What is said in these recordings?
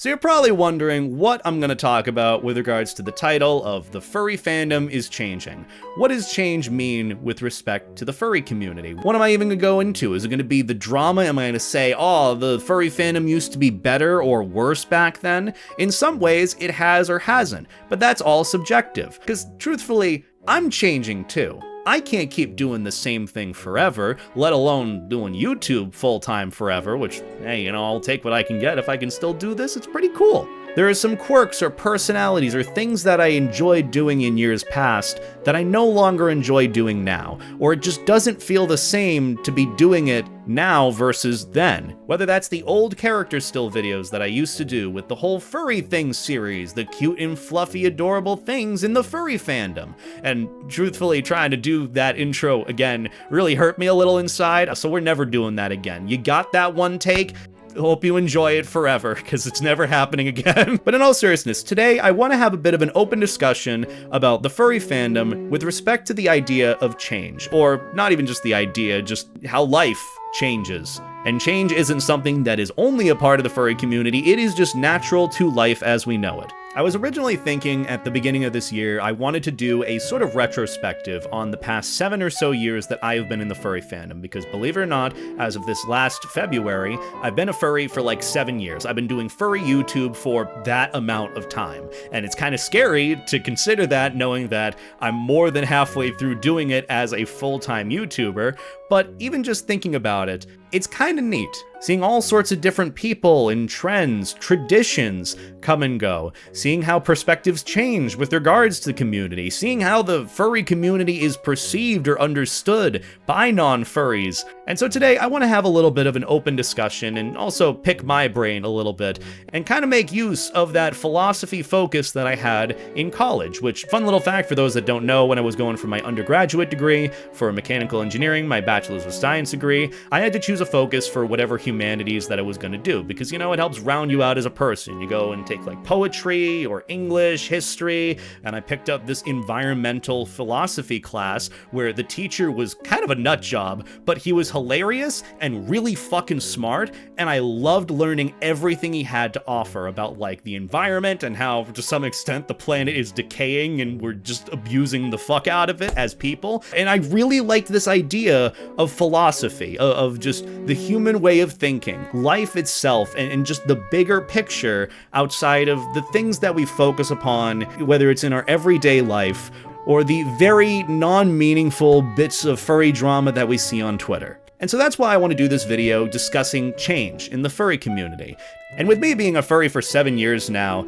So you're probably wondering what I'm going to talk about with regards to the title of The Furry Fandom is Changing. What does change mean with respect to the furry community? What am I even going to go into? Is it going to be the drama? Am I going to say, oh, the furry fandom used to be better or worse back then? In some ways, it has or hasn't, but that's all subjective. Because truthfully, I'm changing too. I can't keep doing the same thing forever, let alone doing YouTube full-time forever, which, hey, I'll take what I can get. If I can still do this, it's pretty cool. There are some quirks or personalities or things that I enjoyed doing in years past that I no longer enjoy doing now, or it just doesn't feel the same to be doing it now versus then. Whether that's the old character still videos that I used to do with the whole furry things series, the cute and fluffy adorable things in the furry fandom. And truthfully, trying to do that intro again really hurt me a little inside, so we're never doing that again. You got that one take? Hope you enjoy it forever, because it's never happening again. But in all seriousness, today I want to have a bit of an open discussion about the furry fandom with respect to the idea of change. Or not even just the idea, just how life changes. And change isn't something that is only a part of the furry community, it is just natural to life as we know it. I was originally thinking at the beginning of this year I wanted to do a sort of retrospective on the past 7 or so years that I have been in the furry fandom, because believe it or not, as of this last February, I've been a furry for like 7 years. I've been doing furry YouTube for that amount of time, and it's kind of scary to consider that, knowing that I'm more than halfway through doing it as a full-time YouTuber, but even just thinking about it, it's kind of neat. Seeing all sorts of different people and trends, traditions come and go, seeing how perspectives change with regards to the community, seeing how the furry community is perceived or understood by non-furries. And so today I want to have a little bit of an open discussion and also pick my brain a little bit and kind of make use of that philosophy focus that I had in college, which, fun little fact for those that don't know, when I was going for my undergraduate degree for mechanical engineering, my bachelor's of science degree, I had to choose a focus for whatever humanities that I was going to do, because, it helps round you out as a person. You go and take like poetry or English, history, and I picked up this environmental philosophy class where the teacher was kind of a nut job, but he was hilarious and really fucking smart, and I loved learning everything he had to offer about like the environment and how to some extent the planet is decaying and we're just abusing the fuck out of it as people. And I really liked this idea of philosophy, of just the human way of thinking, life itself, and just the bigger picture outside of the things that we focus upon, whether it's in our everyday life or the very non-meaningful bits of furry drama that we see on Twitter. And so that's why I want to do this video discussing change in the furry community. And with me being a furry for 7 years now,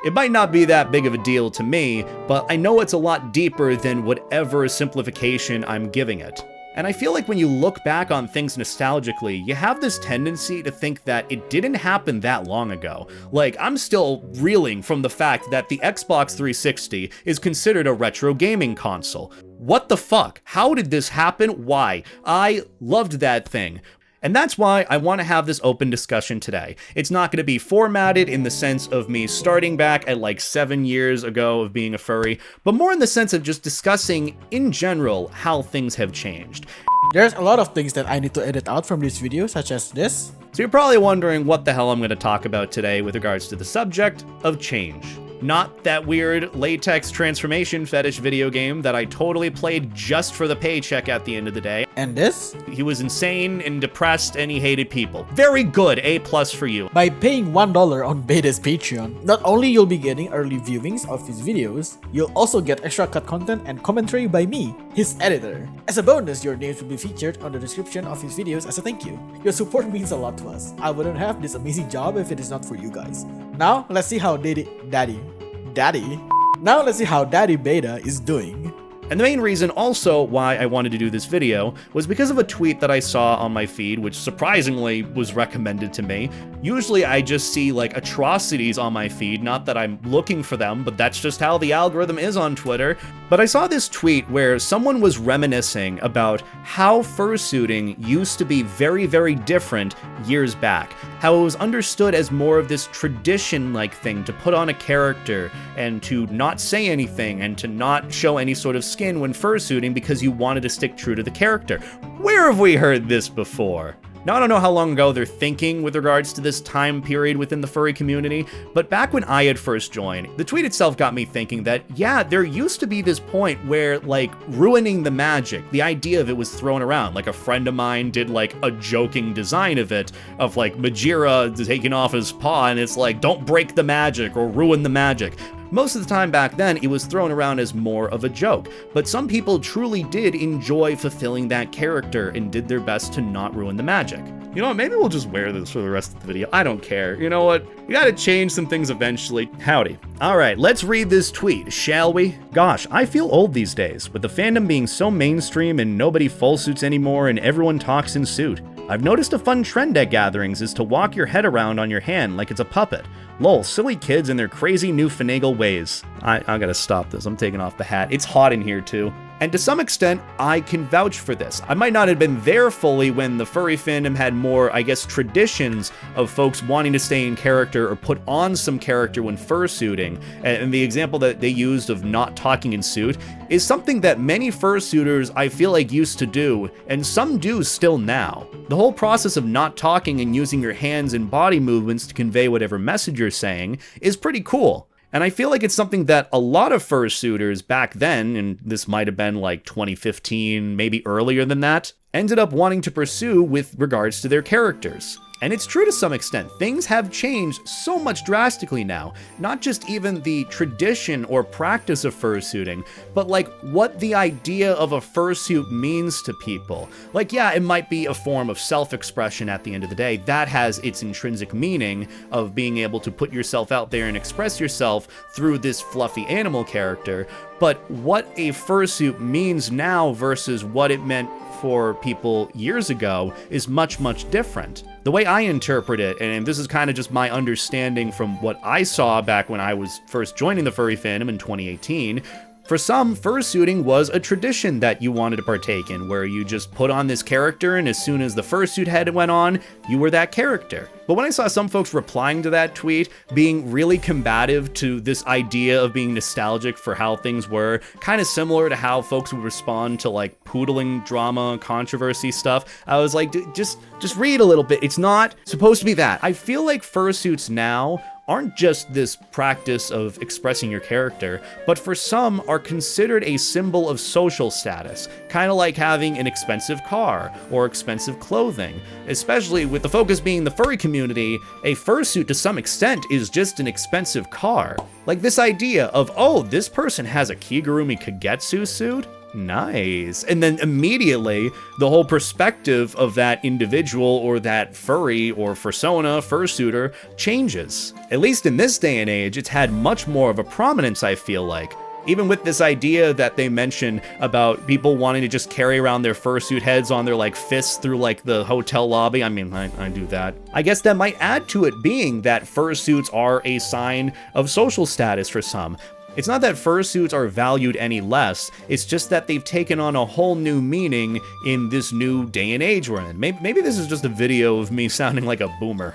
it might not be that big of a deal to me, but I know it's a lot deeper than whatever simplification I'm giving it. And I feel like when you look back on things nostalgically, you have this tendency to think that it didn't happen that long ago. Like, I'm still reeling from the fact that the Xbox 360 is considered a retro gaming console. What the fuck? How did this happen? Why? I loved that thing. And that's why I want to have this open discussion today. It's not going to be formatted in the sense of me starting back at like 7 years ago of being a furry, but more in the sense of just discussing in general how things have changed. There's a lot of things that I need to edit out from this video, such as this. So you're probably wondering what the hell I'm going to talk about today with regards to the subject of change. Not that weird latex transformation fetish video game that I totally played just for the paycheck at the end of the day. And this? He was insane and depressed and he hated people. Very good, A+ for you. By paying $1 on Beta's Patreon, not only you'll be getting early viewings of his videos, you'll also get extra cut content and commentary by me, his editor. As a bonus, your names will be featured on the description of his videos as a thank you. Your support means a lot to us. I wouldn't have this amazing job if it is not for you guys. Now, let's see how Now let's see how Daddy Beta is doing. And the main reason also why I wanted to do this video was because of a tweet that I saw on my feed, which surprisingly was recommended to me. Usually I just see like atrocities on my feed, not that I'm looking for them, but that's just how the algorithm is on Twitter. But I saw this tweet where someone was reminiscing about how fursuiting used to be very, very different years back. How it was understood as more of this tradition-like thing to put on a character and to not say anything and to not show any sort of skin when fursuiting because you wanted to stick true to the character. Where have we heard this before? Now, I don't know how long ago they're thinking with regards to this time period within the furry community, but back when I had first joined, the tweet itself got me thinking that, yeah, there used to be this point where, like, ruining the magic, the idea of it was thrown around. Like, a friend of mine did, like, a joking design of it, of, like, Majira taking off his paw, and it's like, don't break the magic or ruin the magic. Most of the time back then, it was thrown around as more of a joke, but some people truly did enjoy fulfilling that character and did their best to not ruin the magic. You know what, maybe we'll just wear this for the rest of the video. I don't care. You know what? We gotta change some things eventually. Howdy. Alright, let's read this tweet, shall we? Gosh, I feel old these days, with the fandom being so mainstream and nobody full suits anymore and everyone talks in suit. I've noticed a fun trend at gatherings is to walk your head around on your hand like it's a puppet. Lol, silly kids and their crazy new finagle ways. I gotta stop this, I'm taking off the hat. It's hot in here too. And to some extent, I can vouch for this. I might not have been there fully when the furry fandom had more, I guess, traditions of folks wanting to stay in character or put on some character when fursuiting. And the example that they used of not talking in suit is something that many fursuiters I feel like used to do, and some do still now. The whole process of not talking and using your hands and body movements to convey whatever message you're saying is pretty cool. And I feel like it's something that a lot of fursuiters back then, and this might have been like 2015, maybe earlier than that, ended up wanting to pursue with regards to their characters. And it's true to some extent. Things have changed so much drastically now. Not just even the tradition or practice of fursuiting, but like what the idea of a fursuit means to people. Like, yeah, it might be a form of self-expression at the end of the day. That has its intrinsic meaning of being able to put yourself out there and express yourself through this fluffy animal character. But what a fursuit means now versus what it meant for people years ago is much, much different. The way I interpret it, and this is kind of just my understanding from what I saw back when I was first joining the furry fandom in 2018, for some, fursuiting was a tradition that you wanted to partake in, where you just put on this character and as soon as the fursuit head went on, you were that character. But when I saw some folks replying to that tweet, being really combative to this idea of being nostalgic for how things were, kind of similar to how folks would respond to like poodling drama, controversy stuff, I was like, just read a little bit. It's not supposed to be that. I feel like fursuits now aren't just this practice of expressing your character, but for some are considered a symbol of social status, kind of like having an expensive car or expensive clothing. Especially with the focus being the furry community, a fursuit to some extent is just an expensive car. Like this idea of, oh, this person has a Kigurumi Kagetsu suit? Nice. And then immediately, the whole perspective of that individual or that furry or fursona, fursuiter, changes. At least in this day and age, it's had much more of a prominence, I feel like. Even with this idea that they mention about people wanting to just carry around their fursuit heads on their like fists through like the hotel lobby. I mean, I do that. I guess that might add to it being that fursuits are a sign of social status for some. It's not that fursuits are valued any less, it's just that they've taken on a whole new meaning in this new day and age we're in. Maybe this is just a video of me sounding like a boomer,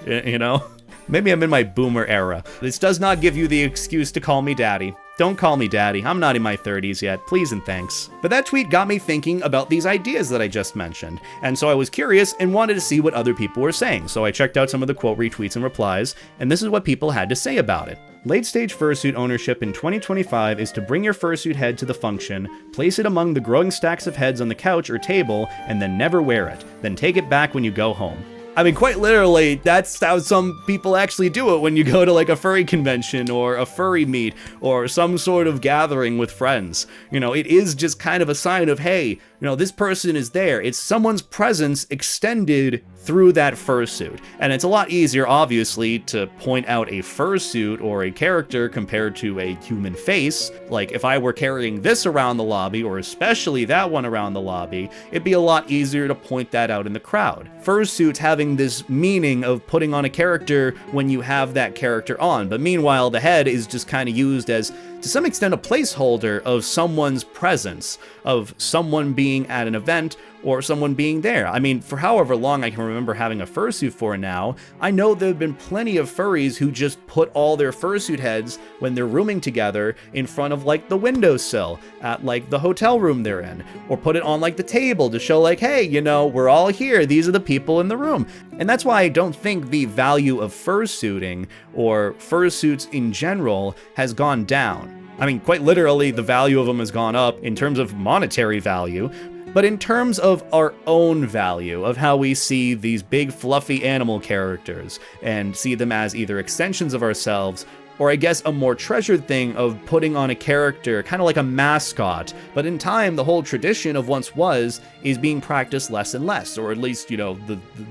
you know? Maybe I'm in my boomer era. This does not give you the excuse to call me daddy. Don't call me daddy, I'm not in my 30s yet, please and thanks. But that tweet got me thinking about these ideas that I just mentioned, and so I was curious and wanted to see what other people were saying, so I checked out some of the quote retweets and replies, and this is what people had to say about it. Late-stage fursuit ownership in 2025 is to bring your fursuit head to the function, place it among the growing stacks of heads on the couch or table, and then never wear it, then take it back when you go home. I mean, quite literally, that's how some people actually do it when you go to like a furry convention or a furry meet or some sort of gathering with friends. You know, it is just kind of a sign of, hey, you know, this person is there. It's someone's presence extended through that fursuit. And it's a lot easier, obviously, to point out a fursuit or a character compared to a human face. Like, if I were carrying this around the lobby, or especially that one around the lobby, it'd be a lot easier to point that out in the crowd. Fursuits having this meaning of putting on a character when you have that character on, but meanwhile, the head is just kind of used as to some extent a placeholder of someone's presence, of someone being at an event or someone being there. I mean, for however long I can remember having a fursuit for now, I know there have been plenty of furries who just put all their fursuit heads when they're rooming together in front of like the windowsill at like the hotel room they're in, or put it on like the table to show like, hey, you know, we're all here, these are the people in the room. And that's why I don't think the value of fursuiting or fursuits in general has gone down. I mean, quite literally, the value of them has gone up in terms of monetary value, but in terms of our own value, of how we see these big fluffy animal characters and see them as either extensions of ourselves, or I guess a more treasured thing of putting on a character, kind of like a mascot. But in time, the whole tradition of once was is being practiced less and less, or at least, you know,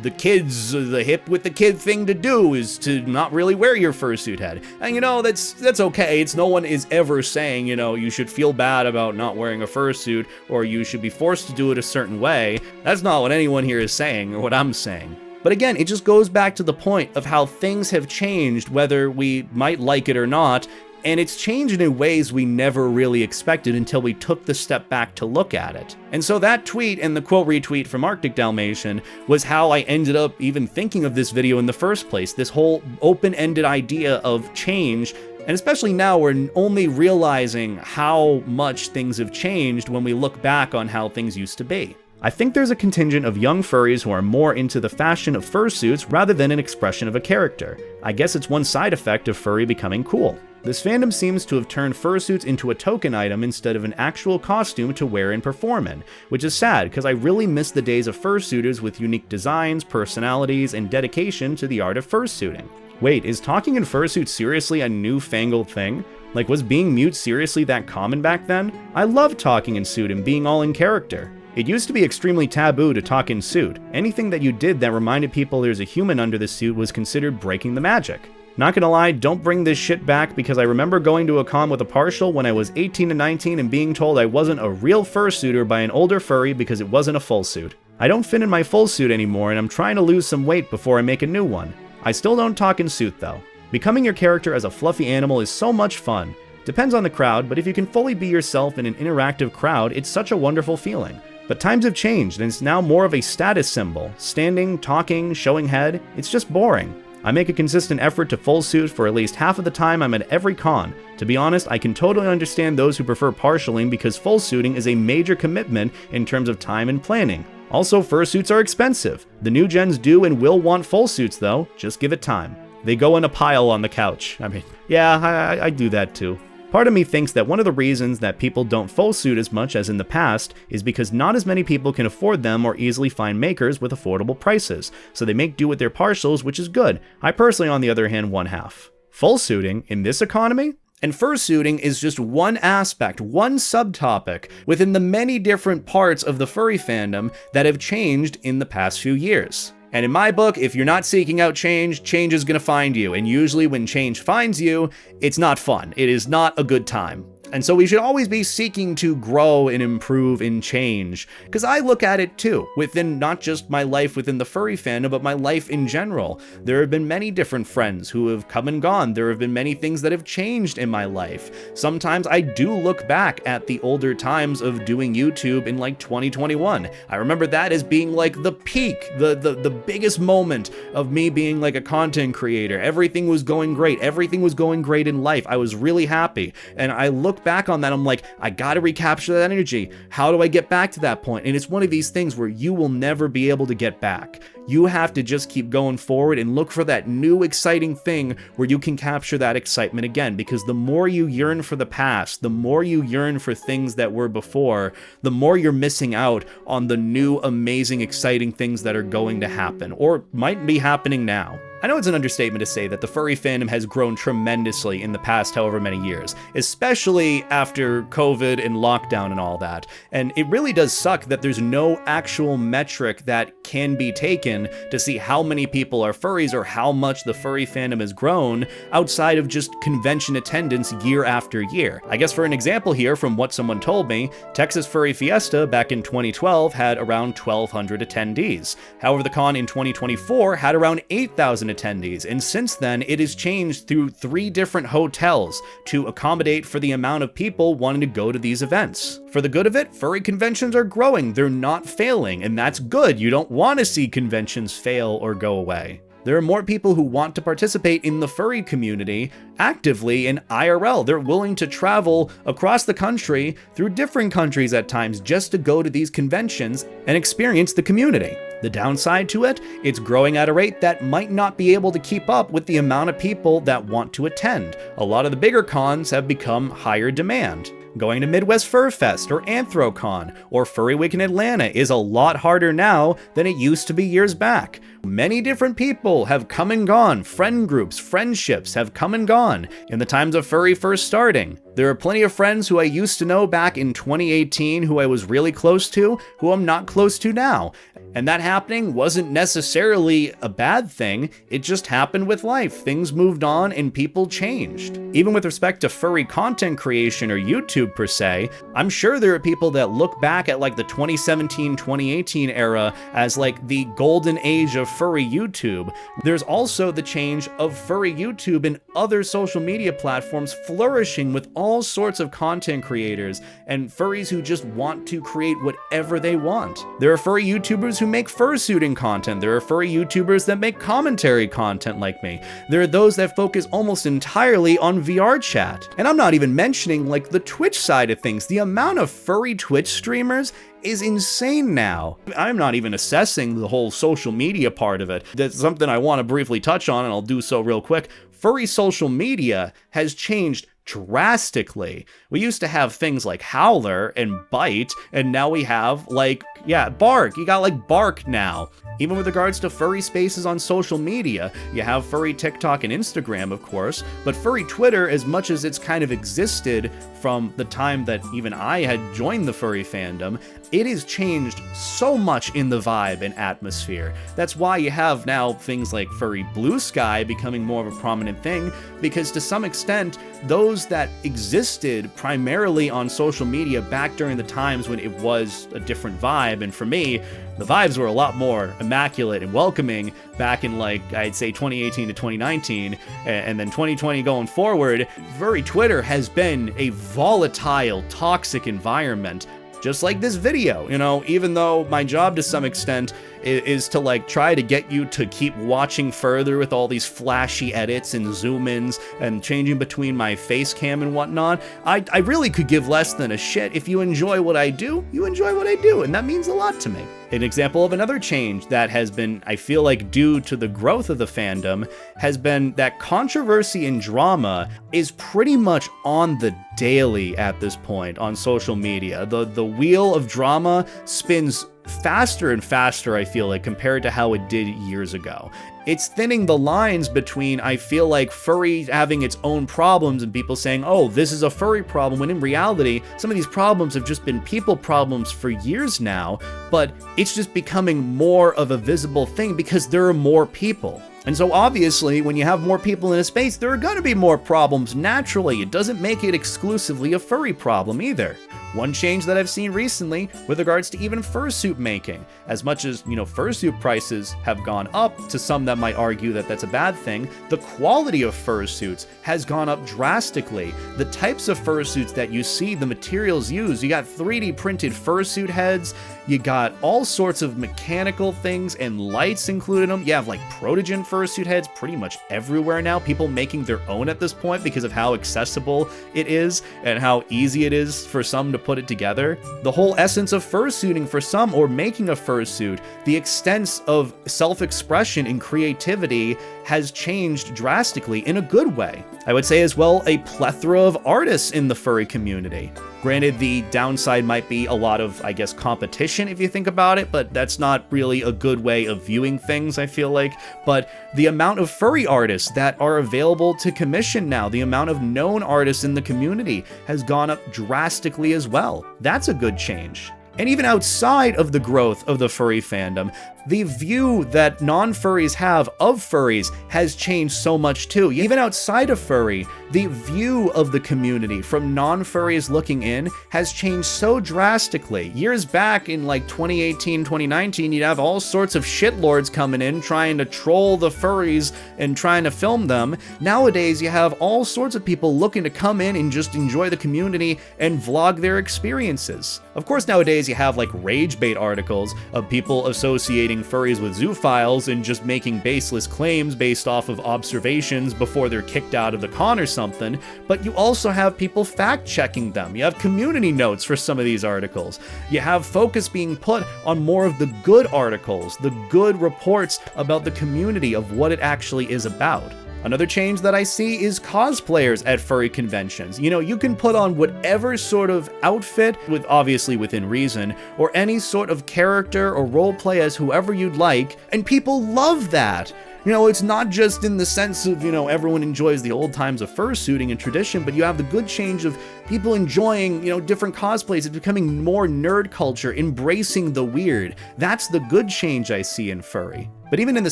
the kids, the hip with the kid thing to do is to not really wear your fursuit head. And you know, that's okay. It's no one is ever saying, you know, you should feel bad about not wearing a fursuit, or you should be forced to do it a certain way. That's not what anyone here is saying, or what I'm saying. But again, it just goes back to the point of how things have changed, whether we might like it or not, and it's changed in ways we never really expected until we took the step back to look at it. And so that tweet and the quote retweet from Arctic Dalmatian was how I ended up even thinking of this video in the first place, this whole open-ended idea of change. And especially now, we're only realizing how much things have changed when we look back on how things used to be. I think there's a contingent of young furries who are more into the fashion of fursuits rather than an expression of a character. I guess it's one side effect of furry becoming cool. This fandom seems to have turned fursuits into a token item instead of an actual costume to wear and perform in, which is sad because I really miss the days of fursuiters with unique designs, personalities, and dedication to the art of fursuiting. Wait, is talking in fursuit seriously a newfangled thing? Like, was being mute seriously that common back then? I loved talking in suit and being all in character. It used to be extremely taboo to talk in suit. Anything that you did that reminded people there's a human under the suit was considered breaking the magic. Not gonna lie, don't bring this shit back because I remember going to a con with a partial when I was 18 and 19 and being told I wasn't a real fursuiter by an older furry because it wasn't a full suit. I don't fit in my full suit anymore and I'm trying to lose some weight before I make a new one. I still don't talk in suit though. Becoming your character as a fluffy animal is so much fun. Depends on the crowd, but if you can fully be yourself in an interactive crowd, it's such a wonderful feeling. But times have changed, and it's now more of a status symbol. Standing, talking, showing head, it's just boring. I make a consistent effort to full suit for at least half of the time I'm at every con. To be honest, I can totally understand those who prefer partialing because full suiting is a major commitment in terms of time and planning. Also, fursuits are expensive. The new gens do and will want full suits though, just give it time. They go in a pile on the couch. I mean, yeah, I do that too. Part of me thinks that one of the reasons that people don't full suit as much as in the past is because not as many people can afford them or easily find makers with affordable prices, so they make do with their partials, which is good. I personally, on the other hand, one half. Full suiting in this economy? And fursuiting is just one aspect, one subtopic within the many different parts of the furry fandom that have changed in the past few years. And in my book, if you're not seeking out change, change is gonna find you. And usually when change finds you, it's not fun. It is not a good time. And so we should always be seeking to grow and improve and change. Because I look at it too, within not just my life within the furry fandom, but my life in general. There have been many different friends who have come and gone. There have been many things that have changed in my life. Sometimes I do look back at the older times of doing YouTube in like 2021. I remember that as being like the peak, the biggest moment of me being like a content creator. Everything was going great. Everything was going great in life. I was really happy. And I look back on that, I'm like, I gotta recapture that energy. How do I get back to that point? And it's one of these things where you will never be able to get back. You have to just keep going forward and look for that new exciting thing where you can capture that excitement again, because the more you yearn for the past, the more you yearn for things that were before, the more you're missing out on the new, amazing, exciting things that are going to happen, or might be happening now. I know it's an understatement to say that the furry fandom has grown tremendously in the past however many years, especially after COVID and lockdown and all that. And it really does suck that there's no actual metric that can be taken to see how many people are furries or how much the furry fandom has grown outside of just convention attendance year after year. I guess for an example here from what someone told me, Texas Furry Fiesta back in 2012 had around 1,200 attendees. However, the con in 2024 had around 8,000 attendees, and since then it has changed through 3 different hotels to accommodate for the amount of people wanting to go to these events. For the good of it, furry conventions are growing, they're not failing, and that's good. You don't want to see conventions fail or go away. There are more people who want to participate in the furry community actively in IRL. They're willing to travel across the country, through different countries at times, just to go to these conventions and experience the community. The downside to it, it's growing at a rate that might not be able to keep up with the amount of people that want to attend. A lot of the bigger cons have become higher demand. Going to Midwest Fur Fest or Anthrocon or Furry Week in Atlanta is a lot harder now than it used to be years back. Many different people have come and gone, friend groups, friendships have come and gone in the times of furry first starting. There are plenty of friends who I used to know back in 2018 who I was really close to, who I'm not close to now. And that happening wasn't necessarily a bad thing, it just happened with life. Things moved on and people changed. Even with respect to furry content creation or YouTube per se, I'm sure there are people that look back at like the 2017-2018 era as like the golden age of furry YouTube. There's also the change of furry YouTube and other social media platforms flourishing with all sorts of content creators and furries who just want to create whatever they want. There are furry YouTubers who make fursuiting content. There are furry YouTubers that make commentary content like me. There are those that focus almost entirely on VR chat. And I'm not even mentioning like the Twitch side of things. The amount of furry Twitch streamers is insane now. I'm not even assessing the whole social media part of it. That's something I want to briefly touch on, and I'll do so real quick. Furry social media has changed drastically. We used to have things like Howler and Bite, and now we have like, yeah, Bark. You got like Bark now. Even with regards to furry spaces on social media, you have furry TikTok and Instagram, of course, but furry Twitter, as much as it's kind of existed from the time that even I had joined the furry fandom, it has changed so much in the vibe and atmosphere. That's why you have now things like Furry Blue Sky becoming more of a prominent thing, because to some extent, those that existed primarily on social media back during the times when it was a different vibe, and for me, the vibes were a lot more immaculate and welcoming back in like, I'd say 2018 to 2019, and then 2020 going forward. Furry Twitter has been a volatile, toxic environment. Just like this video, you know, even though my job to some extent is to like try to get you to keep watching further with all these flashy edits and zoom-ins and changing between my face cam and whatnot, I really could give less than a shit. If you enjoy what I do, you enjoy what I do, and that means a lot to me. An example of another change that has been, I feel like, due to the growth of the fandom has been that controversy and drama is pretty much on the daily at this point on social media. The wheel of drama spins faster and faster, I feel like, compared to how it did years ago. It's thinning the lines between, I feel like, furry having its own problems and people saying, oh, this is a furry problem, when in reality, some of these problems have just been people problems for years now, but it's just becoming more of a visible thing because there are more people. And so obviously, when you have more people in a space, there are going to be more problems naturally. It doesn't make it exclusively a furry problem either. One change that I've seen recently with regards to even fursuit making, as much as, you know, fursuit prices have gone up, to some that might argue that that's a bad thing, the quality of fursuits has gone up drastically. The types of fursuits that you see, the materials used, you got 3D printed fursuit heads, you got all sorts of mechanical things and lights included in them. You have like protogen fursuit heads pretty much everywhere now, people making their own at this point because of how accessible it is and how easy it is for some to put it together. The whole essence of fursuiting for some, or making a fursuit, the extent of self-expression and creativity has changed drastically in a good way. I would say as well a plethora of artists in the furry community. Granted, the downside might be a lot of, I guess, competition if you think about it, but that's not really a good way of viewing things, I feel like. But the amount of furry artists that are available to commission now, the amount of known artists in the community has gone up drastically as well. That's a good change. And even outside of the growth of the furry fandom, the view that non-furries have of furries has changed so much too. Even outside of furry, the view of the community from non-furries looking in has changed so drastically. Years back in like 2018, 2019, you'd have all sorts of shitlords coming in trying to troll the furries and trying to film them. Nowadays, you have all sorts of people looking to come in and just enjoy the community and vlog their experiences. Of course, nowadays you have like rage bait articles of people associating furries with zoophiles and just making baseless claims based off of observations before they're kicked out of the con or something, but you also have people fact-checking them. You have community notes for some of these articles. You have focus being put on more of the good articles, the good reports about the community of what it actually is about. Another change that I see is cosplayers at furry conventions. You know, you can put on whatever sort of outfit, obviously within reason, or any sort of character or roleplay as whoever you'd like, and people love that. You know, it's not just in the sense of, you know, everyone enjoys the old times of fursuiting and tradition, but you have the good change of people enjoying, you know, different cosplays. It's becoming more nerd culture, embracing the weird. That's the good change I see in furry. But even in the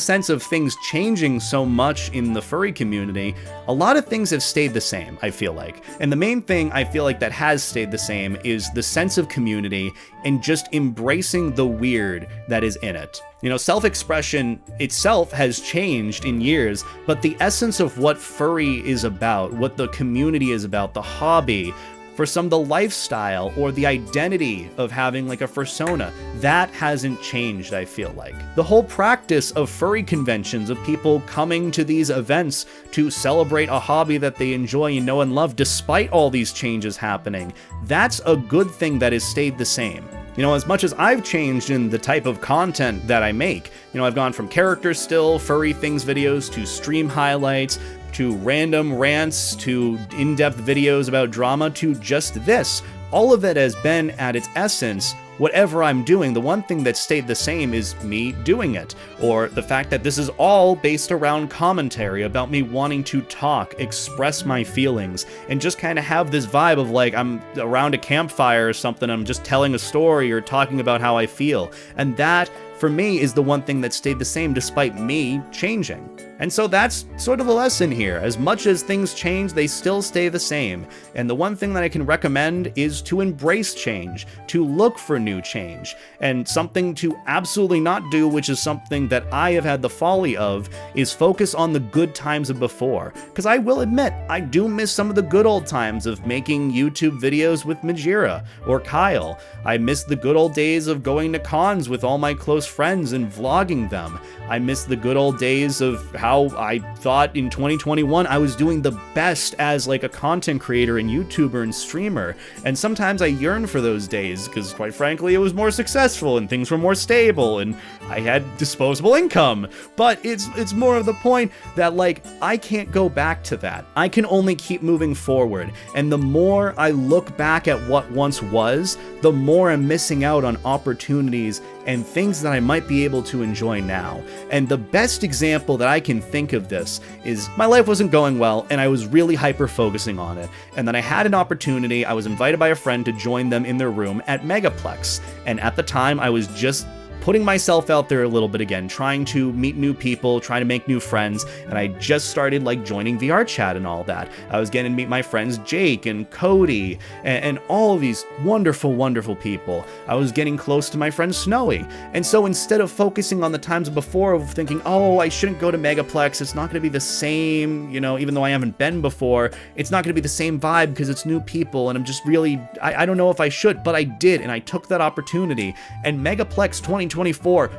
sense of things changing so much in the furry community, a lot of things have stayed the same, I feel like. And the main thing I feel like that has stayed the same is the sense of community and just embracing the weird that is in it. You know, self-expression itself has changed in years, but the essence of what furry is about, what the community is about, the hobby, for some the lifestyle or the identity of having like a fursona, that hasn't changed, I feel like. The whole practice of furry conventions, of people coming to these events to celebrate a hobby that they enjoy and know and love despite all these changes happening, that's a good thing that has stayed the same. You know, as much as I've changed in the type of content that I make, you know, I've gone from character still, furry things videos, to stream highlights, to random rants, to in-depth videos about drama, to just this. All of it has been, at its essence, whatever I'm doing. The one thing that stayed the same is me doing it, or the fact that this is all based around commentary about me wanting to talk, express my feelings, and just kind of have this vibe of like I'm around a campfire or something, I'm just telling a story or talking about how I feel. And that, for me, is the one thing that stayed the same despite me changing. And so that's sort of the lesson here. As much as things change, they still stay the same. And the one thing that I can recommend is to embrace change, to look for new change. And something to absolutely not do, which is something that I have had the folly of, is focus on the good times of before. Because I will admit, I do miss some of the good old times of making YouTube videos with Majira or Kyle. I miss the good old days of going to cons with all my close friends and vlogging them. I miss the good old days of how I thought in 2021 I was doing the best as like a content creator and YouTuber and streamer. And sometimes I yearn for those days because, quite frankly, it was more successful and things were more stable and I had disposable income. But it's more of the point that like I can't go back to that. I can only keep moving forward. And the more I look back at what once was, the more I'm missing out on opportunities and things that I might be able to enjoy now. And the best example that I can think of this is my life wasn't going well and I was really hyper-focusing on it. And then I had an opportunity, I was invited by a friend to join them in their room at Megaplex. And at the time I was just putting myself out there a little bit again, trying to meet new people, trying to make new friends, and I just started like joining VR chat and all that. I was getting to meet my friends Jake and Cody and all of these wonderful, wonderful people. I was getting close to my friend Snowy. And so instead of focusing on the times before of thinking, oh, I shouldn't go to Megaplex, it's not gonna be the same, you know, even though I haven't been before, it's not gonna be the same vibe because it's new people and I'm just really, I don't know if I should, but I did and I took that opportunity. And Megaplex 2024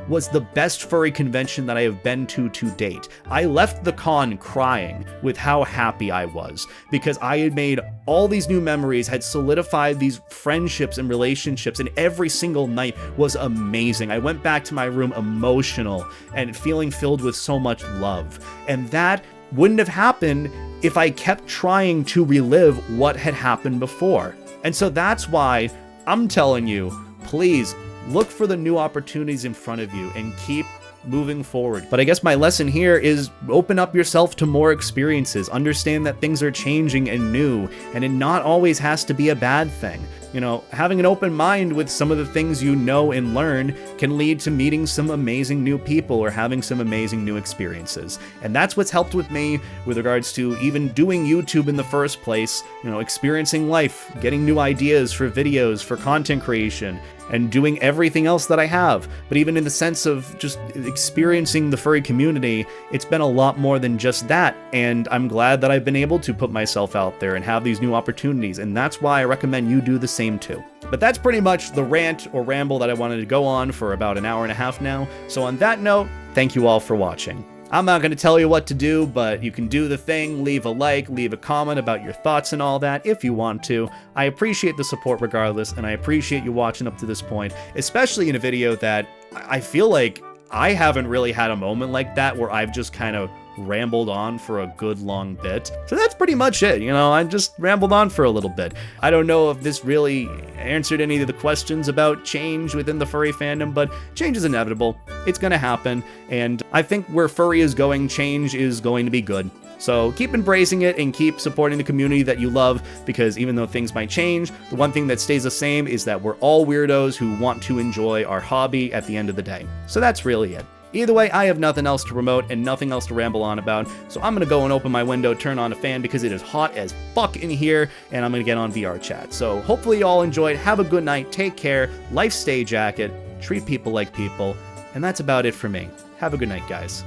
was the best furry convention that I have been to date. I left the con crying with how happy I was because I had made all these new memories, had solidified these friendships and relationships, and every single night was amazing. I went back to my room emotional and feeling filled with so much love. And that wouldn't have happened if I kept trying to relive what had happened before. And so that's why I'm telling you, please look for the new opportunities in front of you and keep moving forward. But I guess my lesson here is open up yourself to more experiences. Understand that things are changing and new, and it not always has to be a bad thing. You know, having an open mind with some of the things you know and learn can lead to meeting some amazing new people or having some amazing new experiences. And that's what's helped with me with regards to even doing YouTube in the first place, you know, experiencing life, getting new ideas for videos, for content creation, and doing everything else that I have. But even in the sense of just experiencing the furry community, it's been a lot more than just that. And I'm glad that I've been able to put myself out there and have these new opportunities. And that's why I recommend you do the same too. But that's pretty much the rant or ramble that I wanted to go on for about an hour and a half now. So on that note, thank you all for watching. I'm not going to tell you what to do, but you can do the thing, leave a like, leave a comment about your thoughts and all that if you want to. I appreciate the support regardless, and I appreciate you watching up to this point, especially in a video that I feel like I haven't really had a moment like that where I've just kind of rambled on for a good long bit. So that's pretty much it, you know, I just rambled on for a little bit. I don't know if this really answered any of the questions about change within the furry fandom, but change is inevitable. It's gonna happen, and I think where furry is going, change is going to be good. So keep embracing it and keep supporting the community that you love, because even though things might change, the one thing that stays the same is that we're all weirdos who want to enjoy our hobby at the end of the day. So that's really it. Either way, I have nothing else to promote and nothing else to ramble on about, so I'm gonna go and open my window, turn on a fan because it is hot as fuck in here, and I'm gonna get on VR chat. So hopefully you all enjoyed, have a good night, take care, life stay jacket, treat people like people, and that's about it for me. Have a good night, guys.